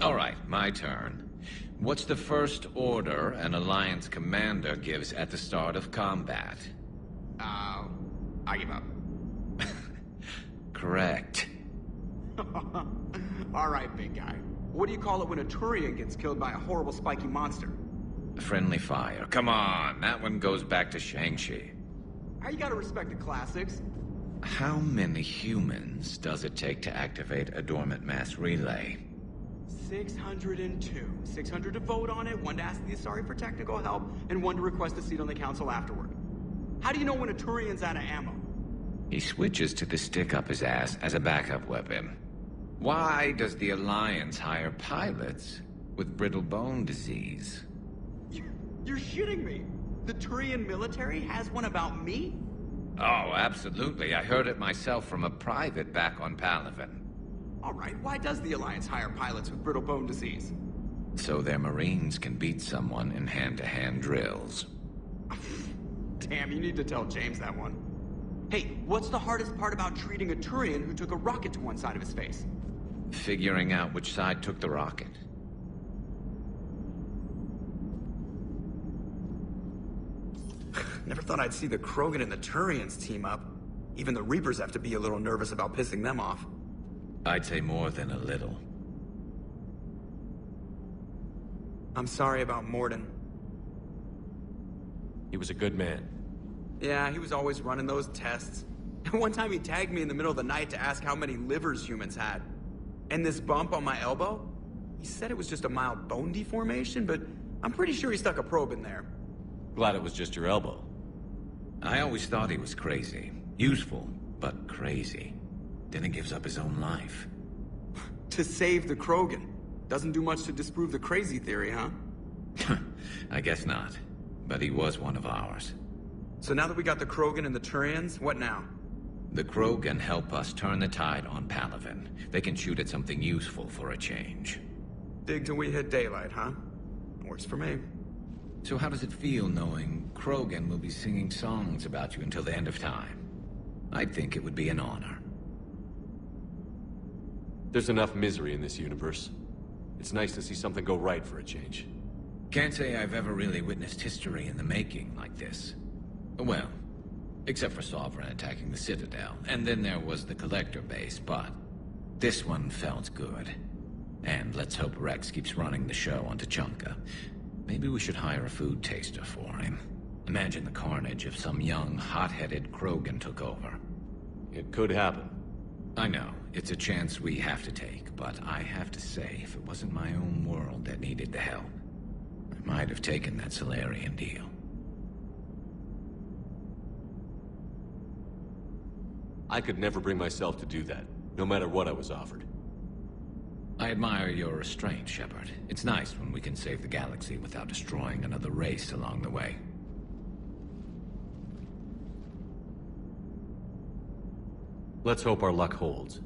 All right, my turn. What's the first order an Alliance commander gives at the start of combat? I give up. Correct. All right, big guy. What do you call it when a Turian gets killed by a horrible spiky monster? Friendly fire. Come on, that one goes back to Shang-Chi. How you gotta respect the classics? How many humans does it take to activate a dormant mass relay? 602. 600 to vote on it, 1 to ask the Asari for technical help, and 1 to request a seat on the council afterward. How do you know when a Turian's out of ammo? He switches to the stick up his ass as a backup weapon. Why does the Alliance hire pilots with brittle bone disease? You're shitting me! The Turian military has one about me? Oh, absolutely. I heard it myself from a private back on Palaven. Alright, why does the Alliance hire pilots with brittle bone disease? So their Marines can beat someone in hand-to-hand drills. Damn, you need to tell James that one. Hey, what's the hardest part about treating a Turian who took a rocket to one side of his face? Figuring out which side took the rocket. Never thought I'd see the Krogan and the Turians team up. Even the Reapers have to be a little nervous about pissing them off. I'd say more than a little. I'm sorry about Morden. He was a good man. Yeah, he was always running those tests. One time he tagged me in the middle of the night to ask how many livers humans had. And this bump on my elbow? He said it was just a mild bone deformation, but I'm pretty sure he stuck a probe in there. Glad it was just your elbow. I always thought he was crazy. Useful, but crazy. Then he gives up his own life. To save the Krogan. Doesn't do much to disprove the crazy theory, huh? I guess not. But he was one of ours. So now that we got the Krogan and the Turians, what now? The Krogan help us turn the tide on Palaven. They can shoot at something useful for a change. Dig till we hit daylight, huh? Works for me. So how does it feel knowing Krogan will be singing songs about you until the end of time? I think it would be an honor. There's enough misery in this universe. It's nice to see something go right for a change. Can't say I've ever really witnessed history in the making like this. Well, except for Sovereign attacking the Citadel, and then there was the Collector base, but this one felt good. And let's hope Rex keeps running the show on Tuchanka. Maybe we should hire a food taster for him. Imagine the carnage if some young, hot-headed Krogan took over. It could happen. I know, it's a chance we have to take, but I have to say, if it wasn't my own world that needed the help, I might have taken that Solarian deal. I could never bring myself to do that, no matter what I was offered. I admire your restraint, Shepard. It's nice when we can save the galaxy without destroying another race along the way. Let's hope our luck holds.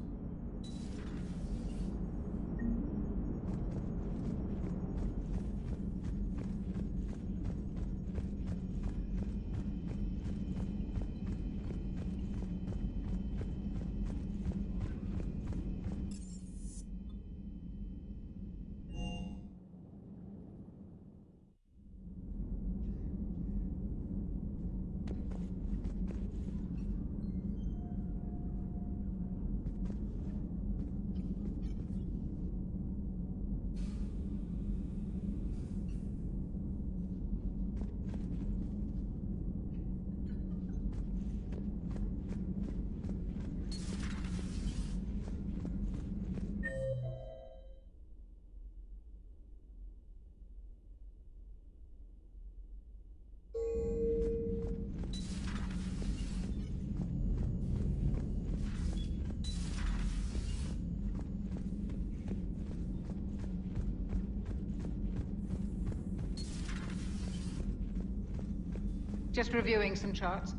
Just reviewing some charts.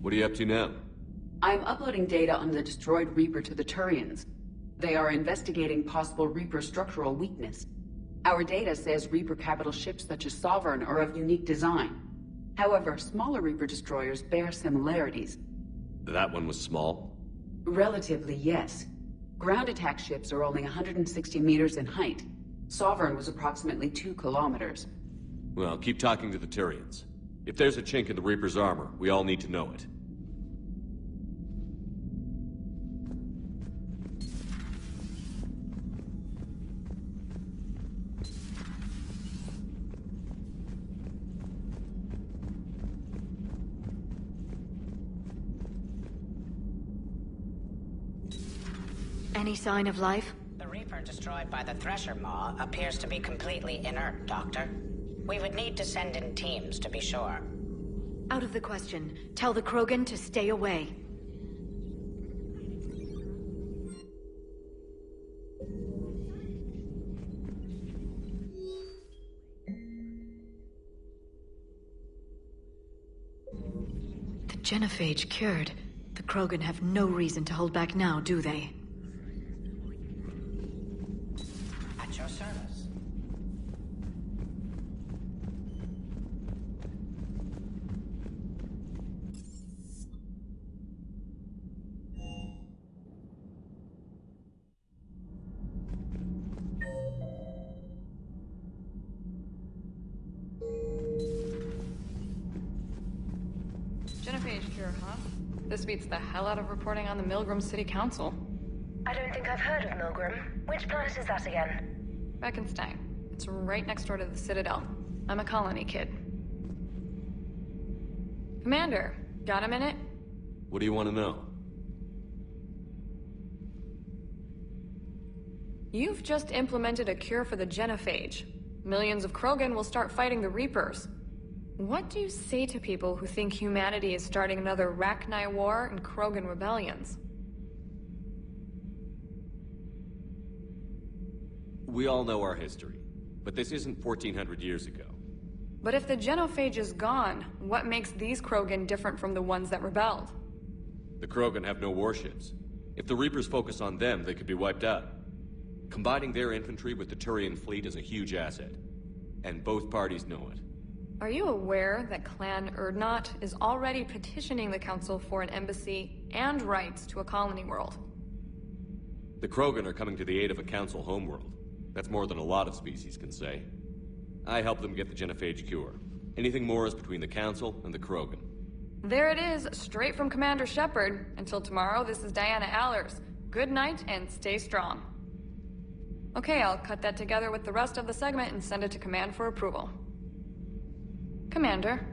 What are you up to now? I'm uploading data on the destroyed Reaper to the Turians. They are investigating possible Reaper structural weakness. Our data says Reaper capital ships such as Sovereign are of unique design. However, smaller Reaper destroyers bear similarities. That one was small? Relatively, yes. Ground attack ships are only 160 meters in height. Sovereign was approximately 2 kilometers. Well, keep talking to the Tyrians. If there's a chink in the Reaper's armor, we all need to know it. Any sign of life? The Reaper destroyed by the Thresher Maw appears to be completely inert, Doctor. We would need to send in teams to be sure. Out of the question. Tell the Krogan to stay away. The genophage cured. The Krogan have no reason to hold back now, do they? At your service. Genophage cure, huh? This beats the hell out of reporting on the Milgram City Council. I don't think I've heard of Milgram. Which planet is that again? Beckenstein. It's right next door to the Citadel. I'm a colony kid. Commander, got a minute? What do you want to know? You've just implemented a cure for the genophage. Millions of Krogan will start fighting the Reapers. What do you say to people who think humanity is starting another Rachni War and Krogan rebellions? We all know our history, but this isn't 1400 years ago. But if the genophage is gone, what makes these Krogan different from the ones that rebelled? The Krogan have no warships. If the Reapers focus on them, they could be wiped out. Combining their infantry with the Turian fleet is a huge asset. And both parties know it. Are you aware that Clan Urdnot is already petitioning the Council for an embassy and rights to a colony world? The Krogan are coming to the aid of a Council homeworld. That's more than a lot of species can say. I help them get the genophage cure. Anything more is between the Council and the Krogan. There it is, straight from Commander Shepard. Until tomorrow, this is Diana Allers. Good night and stay strong. Okay, I'll cut that together with the rest of the segment and send it to Command for approval. Commander.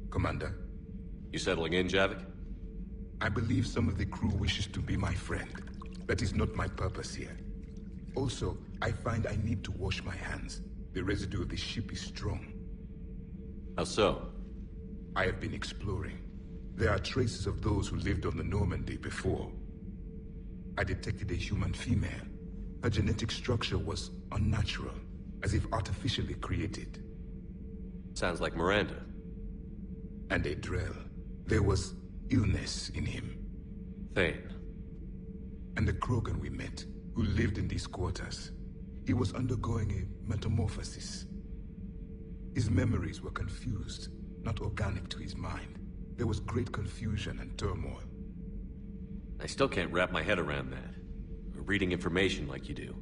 Commander. You settling in, Javik? I believe some of the crew wishes to be my friend. That is not my purpose here. Also, I find I need to wash my hands. The residue of the ship is strong. How so? I have been exploring. There are traces of those who lived on the Normandy before. I detected a human female. Her genetic structure was unnatural, as if artificially created. Sounds like Miranda. And a Drell. There was illness in him. Thane. And the Krogan we met, who lived in these quarters. He was undergoing a metamorphosis. His memories were confused, not organic to his mind. There was great confusion and turmoil. I still can't wrap my head around that. Reading information like you do.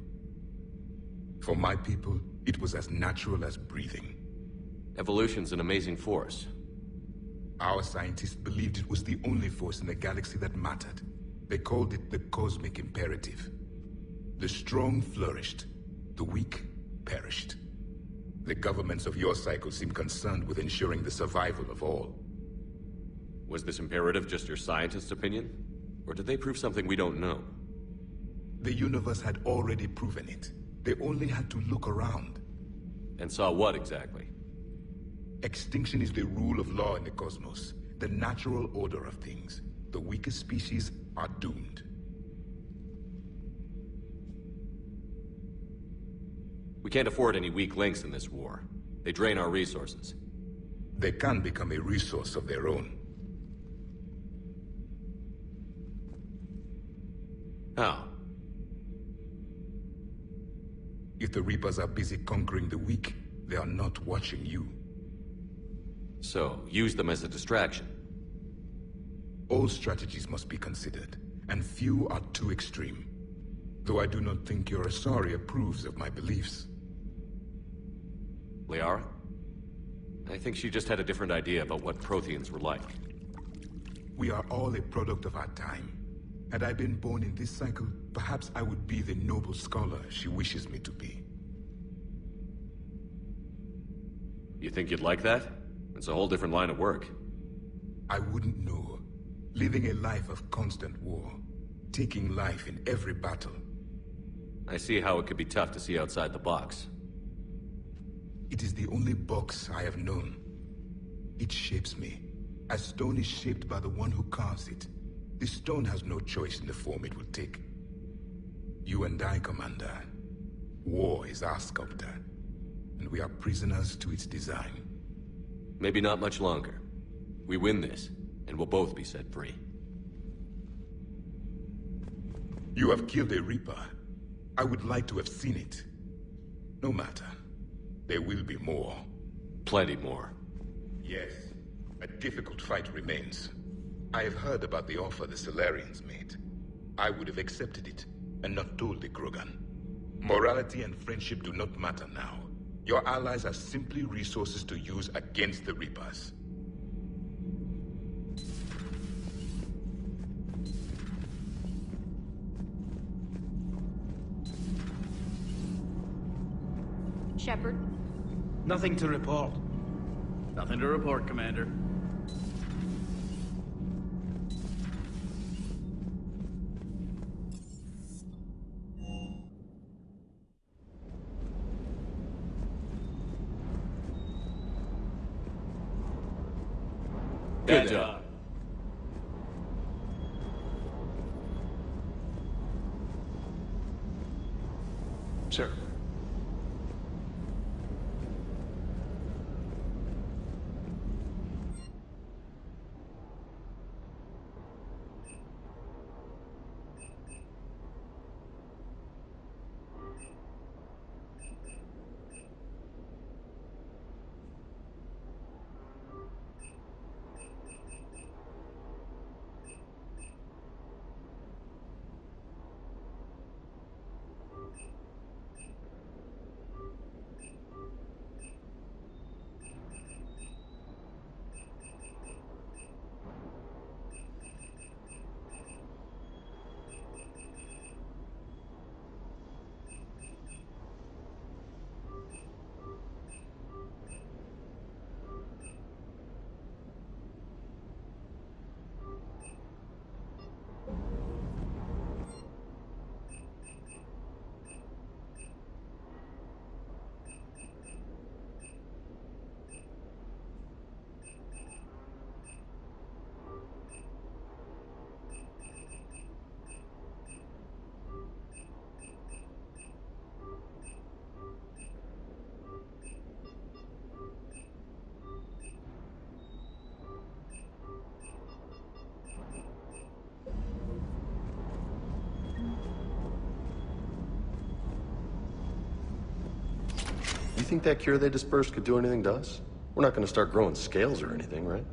For my people, it was as natural as breathing. Evolution's an amazing force. Our scientists believed it was the only force in the galaxy that mattered. They called it the cosmic imperative. The strong flourished, the weak perished. The governments of your cycle seem concerned with ensuring the survival of all. Was this imperative just your scientist's opinion? Or did they prove something we don't know? The universe had already proven it. They only had to look around. And saw what exactly? Extinction is the rule of law in the cosmos, the natural order of things. The weakest species are doomed. We can't afford any weak links in this war. They drain our resources. They can become a resource of their own. How? If the Reapers are busy conquering the weak, they are not watching you. So, use them as a distraction. All strategies must be considered, and few are too extreme. Though I do not think your Asari approves of my beliefs. Liara? I think she just had a different idea about what Protheans were like. We are all a product of our time. Had I been born in this cycle, perhaps I would be the noble scholar she wishes me to be. You think you'd like that? It's a whole different line of work. I wouldn't know. Living a life of constant war. Taking life in every battle. I see how it could be tough to see outside the box. It is the only box I have known. It shapes me, as stone is shaped by the one who carves it. The stone has no choice in the form it will take. You and I, Commander. War is our sculptor, and we are prisoners to its design. Maybe not much longer. We win this, and we'll both be set free. You have killed a Reaper. I would like to have seen it. No matter. There will be more. Plenty more. Yes. A difficult fight remains. I have heard about the offer the Solarians made. I would have accepted it, and not told the Krogan. Morality and friendship do not matter now. Your allies are simply resources to use against the Reapers. Shepard? Nothing to report. Nothing to report, Commander. Good job. Sir. You think that cure they dispersed could do anything to us? We're not going to start growing scales or anything, right?